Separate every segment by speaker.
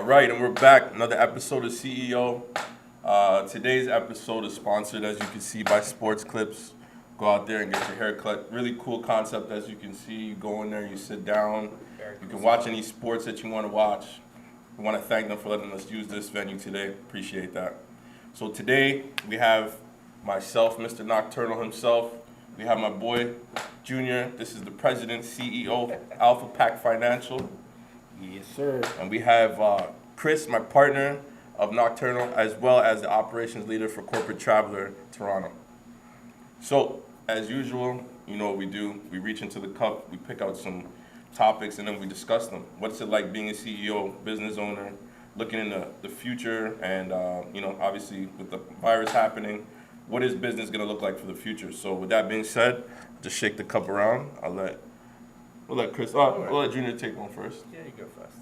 Speaker 1: All right, and we're back. Another episode of CEO. Today's episode is sponsored, as you can see, by Sports Clips. Go out there and get your hair cut. Really cool concept, as you can see. You go in there, you sit down. You can watch any sports that you want to watch. We want to thank them for letting us use this venue today. Appreciate that. So today, we have myself, Mr. Nocturnal himself. We have my boy, Junior. This is the president, CEO, Alpha Pack Financial.
Speaker 2: Yes, sir.
Speaker 1: And we have Chris, my partner of Nocturnal, as well as the operations leader for Corporate Traveler Toronto. So, as usual, you know what we do. We reach into the cup, we pick out some topics, and then we discuss them. What's it like being a CEO, business owner, looking into the future, and obviously with the virus happening, what is business going to look like for the future? So, with that being said, just shake the cup around. We'll let Chris. We'll let Junior take one first.
Speaker 3: Yeah, you go first.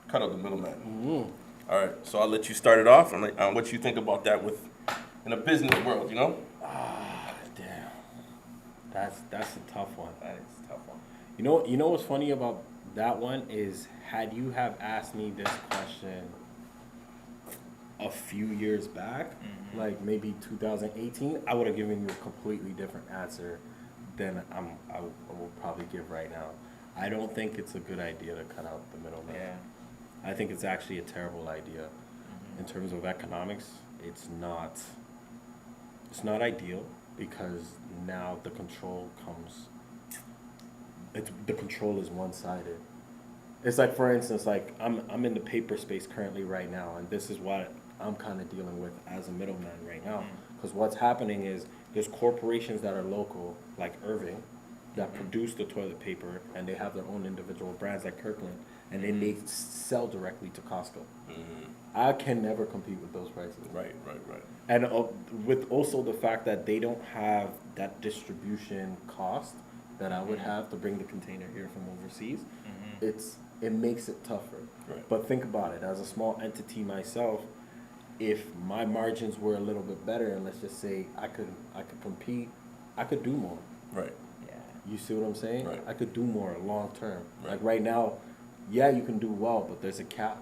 Speaker 1: Cut out the middleman.
Speaker 2: Mm-hmm.
Speaker 1: All right, so I'll let you start it off on what you think about that in a business world, you know?
Speaker 2: Damn. That's a tough one.
Speaker 3: That is a tough one.
Speaker 2: You know what's funny about that one is, had you have asked me this question a few years back, like maybe 2018, I would have given you a completely different answer than I will probably give right now. I don't think it's a good idea to cut out the middleman.
Speaker 3: Yeah.
Speaker 2: I think it's actually a terrible idea. In terms of economics, it's not ideal, because now the control is one-sided. It's like, for instance, like I'm in the paper space currently right now, and this is what I'm kind of dealing with as a middleman right now. Because what's happening is there's corporations that are local, like Irving, that produce the toilet paper, and they have their own individual brands like Kirkland, and then they sell directly to Costco. I can never compete with those prices.
Speaker 1: Right.
Speaker 2: And with also the fact that they don't have that distribution cost that I would have to bring the container here from overseas, it makes it tougher.
Speaker 1: Right.
Speaker 2: But think about it, as a small entity myself, if my margins were a little bit better, and let's just say I could compete, I could do more.
Speaker 1: Right.
Speaker 3: Yeah.
Speaker 2: You see what I'm saying?
Speaker 1: Right.
Speaker 2: I could do more long term.
Speaker 1: Right.
Speaker 2: Like right now, yeah, you can do well, but there's a cap.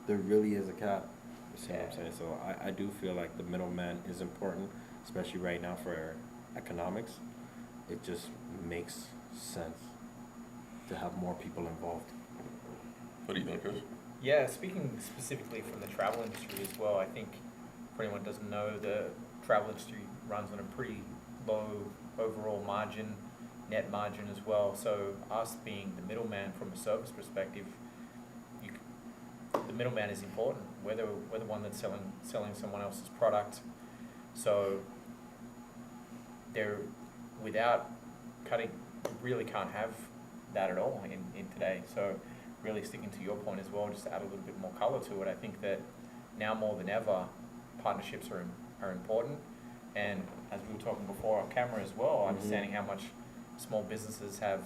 Speaker 2: There really is a cap. You see what I'm saying? So I do feel like the middleman is important, especially right now for economics. It just makes sense to have more people involved.
Speaker 1: What do you think, Chris?
Speaker 3: Yeah, speaking specifically from the travel industry as well, I think for anyone who doesn't know, the travel industry runs on a pretty low overall margin, net margin as well. So us being the middleman from a service perspective, the middleman is important. We're the one that's selling someone else's product. So without cutting, really can't have that at all in today. So really sticking to your point as well, just to add a little bit more color to it, I think that now more than ever, partnerships are important. And as we were talking before on camera as well, understanding how much small businesses have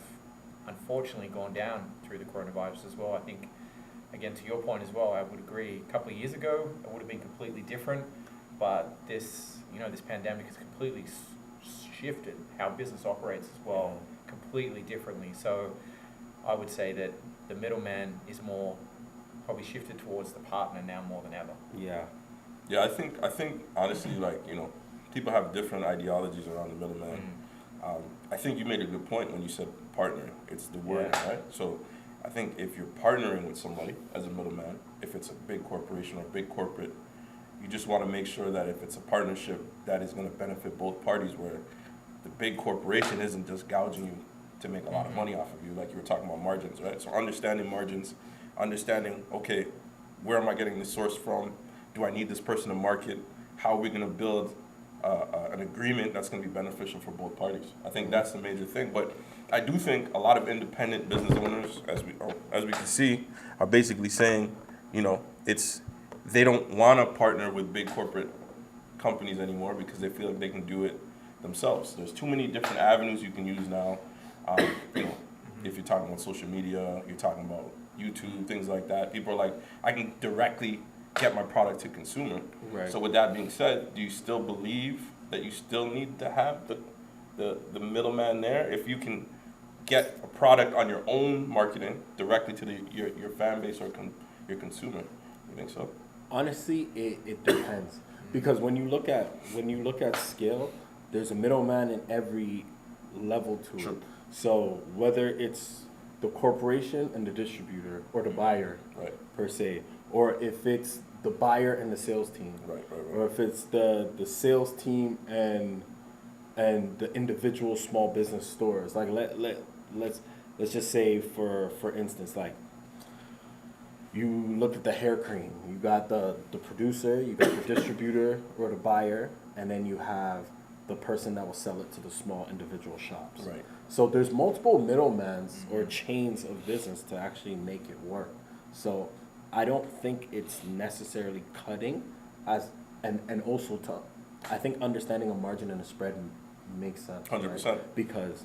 Speaker 3: unfortunately gone down through the coronavirus as well. I think, again, to your point as well, I would agree. A couple of years ago, it would have been completely different, but this pandemic has completely shifted how business operates as well, completely differently. So I would say that the middleman is more probably shifted towards the partner now more than ever.
Speaker 2: Yeah.
Speaker 1: Yeah, I think honestly, people have different ideologies around the middleman. I think you made a good point when you said partner. It's the word, right? So I think if you're partnering with somebody as a middleman, if it's a big corporation or a big corporate, you just want to make sure that if it's a partnership, that is going to benefit both parties, where the big corporation isn't just gouging you to make a lot of money off of you, like you were talking about margins, right? So understanding margins, understanding, okay, where am I getting the source from? Do I need this person to market? How are we going to build an agreement that's going to be beneficial for both parties? I think that's the major thing. But I do think a lot of independent business owners, as we can see, are basically saying, they don't want to partner with big corporate companies anymore because they feel like they can do it themselves. There's too many different avenues you can use now. If you're talking about social media, you're talking about YouTube, things like that. People are like, I can directly get my product to consumer.
Speaker 2: Right.
Speaker 1: So with that being said, do you still believe that you still need to have the middleman there. If you can get a product on your own marketing directly to your fan base or your consumer, you think so?
Speaker 2: Honestly, it depends, because when you look at scale, there's a middleman in every level to
Speaker 1: True.
Speaker 2: it. So whether it's the corporation and the distributor or the buyer,
Speaker 1: Right.
Speaker 2: per se, or if it's the buyer and the sales team,
Speaker 1: Right.
Speaker 2: or if it's the sales team and the individual small business stores. Like let's just say for instance, like you look at the hair cream, you got the producer, you got the distributor or the buyer, and then you have the person that will sell it to the small individual shops.
Speaker 1: Right.
Speaker 2: So there's multiple middlemans or chains of business to actually make it work. So I don't think it's necessarily cutting and also I think understanding a margin and a spread makes sense.
Speaker 1: 100%.
Speaker 2: Right? Because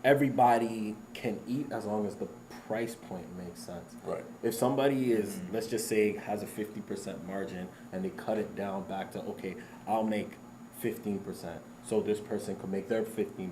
Speaker 2: everybody can eat as long as the price point makes sense.
Speaker 1: Right.
Speaker 2: If somebody is, let's just say, has a 50% margin and they cut it down back to, okay, I'll make 15%. So this person could make their 15%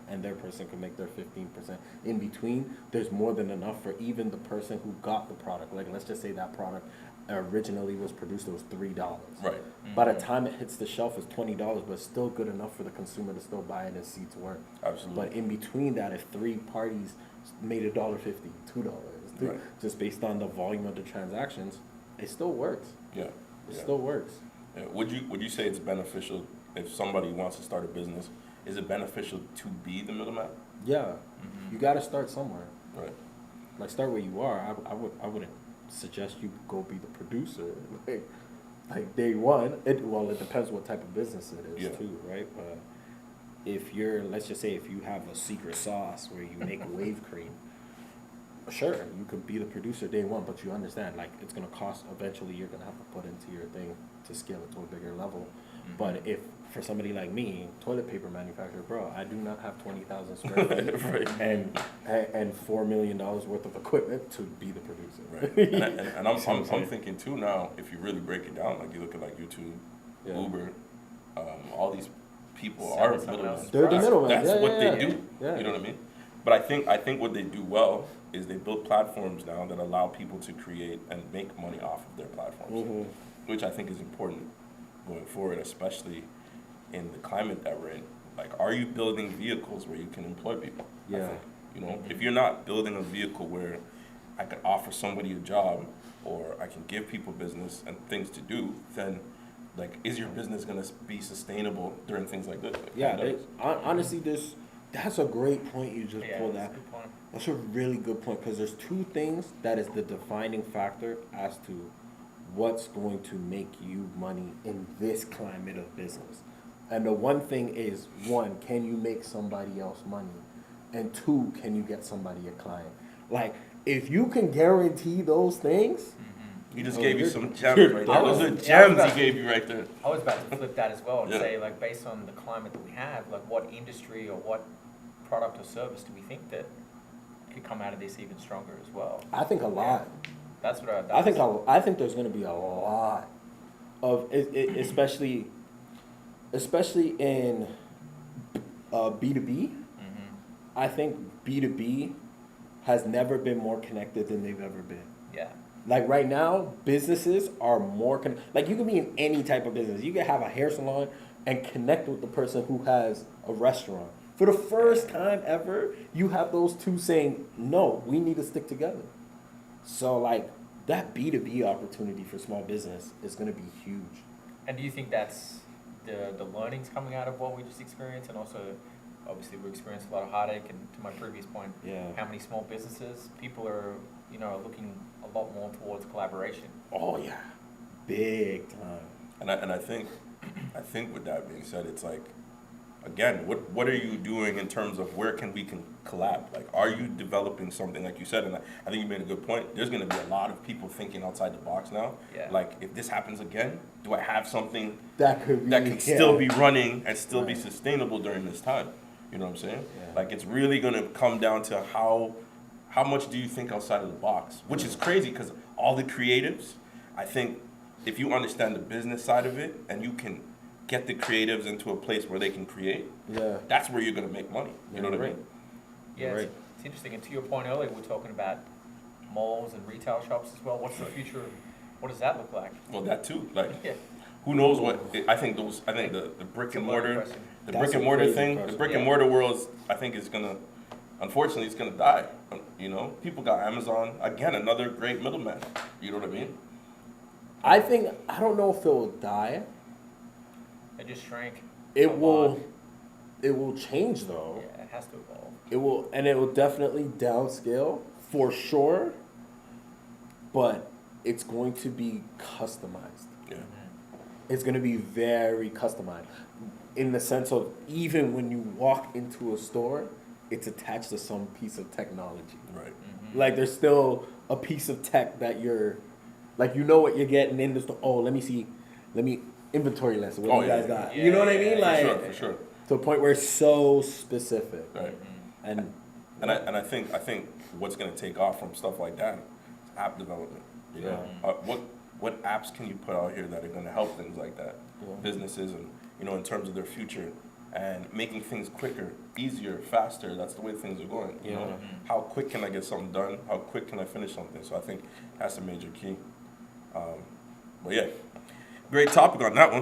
Speaker 2: and their person could make their 15%. In between, there's more than enough for even the person who got the product. Like, let's just say that product originally was produced, it was $3.
Speaker 1: Right.
Speaker 2: By the time it hits the shelf, it's $20, but it's still good enough for the consumer to still buy it and see to work.
Speaker 1: Absolutely.
Speaker 2: But in between that, if three parties made $1.50, $2,
Speaker 1: Right.
Speaker 2: just based on the volume of the transactions, it still works.
Speaker 1: Yeah.
Speaker 2: It
Speaker 1: Yeah.
Speaker 2: still works.
Speaker 1: Yeah. Would you say it's beneficial if somebody wants to start a business? Is it beneficial to be the middleman?
Speaker 2: Yeah, you got to start somewhere.
Speaker 1: Right.
Speaker 2: Like, start where you are. I wouldn't suggest you go be the producer like day one. It depends what type of business it is,
Speaker 1: Yeah.
Speaker 2: too, right? But if you're, let's just say, if you have a secret sauce where you make wave cream, sure, you could be the producer day one, but you understand, like, it's gonna cost. Eventually, you're gonna have to put into your thing to scale it to a bigger level. But if for somebody like me, toilet paper manufacturer, bro, I do not have 20,000 square feet
Speaker 1: Right.
Speaker 2: and $4 million worth of equipment to be the producer.
Speaker 1: Right. And I'm
Speaker 2: See what I'm saying?
Speaker 1: thinking too now, if you really break it down, like you look at like YouTube,
Speaker 2: Yeah.
Speaker 1: Uber, all these people
Speaker 3: Selling
Speaker 1: are
Speaker 3: someone
Speaker 1: middlemen.
Speaker 3: else's
Speaker 2: They're the
Speaker 3: product.
Speaker 2: middlemen.
Speaker 1: That's
Speaker 2: Yeah,
Speaker 1: what
Speaker 2: yeah,
Speaker 1: they
Speaker 2: yeah.
Speaker 1: do.
Speaker 2: Yeah.
Speaker 1: You know what I mean? But I think what they do well is they build platforms now that allow people to create and make money off of their platforms,
Speaker 2: Mhm.
Speaker 1: which I think is important going forward, especially in the climate that we're in. Like, are you building vehicles where you can employ people? I
Speaker 2: Yeah.
Speaker 1: think, you know, if you're not building a vehicle where I can offer somebody a job or I can give people business and things to do, then like, is your business gonna be sustainable during things like this? Like
Speaker 2: Yeah,
Speaker 1: pandemics?
Speaker 2: honestly, that's a great point you just
Speaker 3: Yeah,
Speaker 2: pulled
Speaker 3: that's
Speaker 2: out.
Speaker 3: a good point.
Speaker 2: That's a really good point, because there's two things that is the defining factor as to what's going to make you money in this climate of business. And the one thing is, one, can you make somebody else money? And two, can you get somebody a client? Like, if you can guarantee those things,
Speaker 1: He just
Speaker 2: Oh,
Speaker 1: gave you
Speaker 2: you're-
Speaker 1: some gems right there.
Speaker 3: I was-
Speaker 1: Those are
Speaker 3: yeah, I was
Speaker 1: gems
Speaker 3: about-
Speaker 1: he gave you right there.
Speaker 3: I was about to flip that as well and
Speaker 1: Yeah.
Speaker 3: say, like, based on the climate that we have, like, what industry or what product or service do we think that could come out of this even stronger as well?
Speaker 2: I think a lot.
Speaker 3: That's what
Speaker 2: I think there's going to be a lot of especially in B2B. I think B2B has never been more connected than they've ever been.
Speaker 3: Yeah.
Speaker 2: Like right now, businesses are more like, you can be in any type of business. You can have a hair salon and connect with the person who has a restaurant. For the first time ever, you have those two saying, no, we need to stick together. So like, that B2B opportunity for small business is going to be huge.
Speaker 3: And do you think that's the learnings coming out of what we just experienced, and also obviously we experienced a lot of heartache, and to my previous point,
Speaker 2: Yeah.
Speaker 3: how many small businesses, people are, looking a lot more towards collaboration.
Speaker 2: Oh yeah, big time.
Speaker 1: And I think with that being said, it's like, again, what are you doing in terms of where we can collab? Like, are you developing something, like you said? And I think you made a good point. There's going to be a lot of people thinking outside the box now.
Speaker 3: Yeah.
Speaker 1: Like, if this happens again, do I have something
Speaker 2: That could be,
Speaker 1: that can still be running and still be
Speaker 2: Right.
Speaker 1: sustainable during this time? You know what I'm saying?
Speaker 2: Yeah.
Speaker 1: Like, it's really going to come down to how much do you think outside of the box? Which is crazy, because all the creatives, I think, if you understand the business side of it and you can get the creatives into a place where they can create,
Speaker 2: Yeah.
Speaker 1: that's where you're gonna make money. You know what I
Speaker 2: Right.
Speaker 1: mean?
Speaker 3: Yeah,
Speaker 2: Right.
Speaker 3: it's interesting. And to your point earlier, we're talking about malls and retail shops as well. What's the future? What does that look like?
Speaker 1: Well, that too. Like,
Speaker 3: Yeah.
Speaker 1: who knows what? I think the brick and mortar,
Speaker 3: Question.
Speaker 1: the
Speaker 2: That's
Speaker 1: brick and
Speaker 2: a
Speaker 1: mortar
Speaker 2: crazy
Speaker 1: thing,
Speaker 2: question.
Speaker 1: the brick and
Speaker 3: Yeah.
Speaker 1: mortar world, I think is gonna, unfortunately, it's gonna die. You know, people got Amazon again, another great middleman. You know what I mean?
Speaker 2: I don't know if it will die.
Speaker 3: It just shrank.
Speaker 2: It
Speaker 3: a
Speaker 2: will,
Speaker 3: lot.
Speaker 2: it will change though.
Speaker 3: Yeah, it has to evolve.
Speaker 2: It will definitely downscale for sure, but it's going to be customized.
Speaker 1: Yeah.
Speaker 2: It's going to be very customized in the sense of even when you walk into a store, it's attached to some piece of technology.
Speaker 1: Right.
Speaker 2: Like there's still a piece of tech that you're, like you know what you're getting in the store. Oh, let me inventory list. What
Speaker 1: Oh,
Speaker 2: you
Speaker 1: yeah,
Speaker 2: guys got?
Speaker 3: yeah.
Speaker 2: You know what I
Speaker 3: Yeah,
Speaker 2: mean?
Speaker 3: for
Speaker 2: Like
Speaker 1: For sure.
Speaker 2: to a point where it's so specific.
Speaker 1: Right.
Speaker 2: And
Speaker 1: And I think what's gonna take off from stuff like that is app development. You know, what apps can you put out here that are gonna help things like that,
Speaker 2: Yeah.
Speaker 1: businesses, and you know, in terms of their future, and making things quicker, easier, faster. That's the way things are going. You know, how quick can I get something done? How quick can I finish something? So I think that's a major key. But yeah, great topic on that one.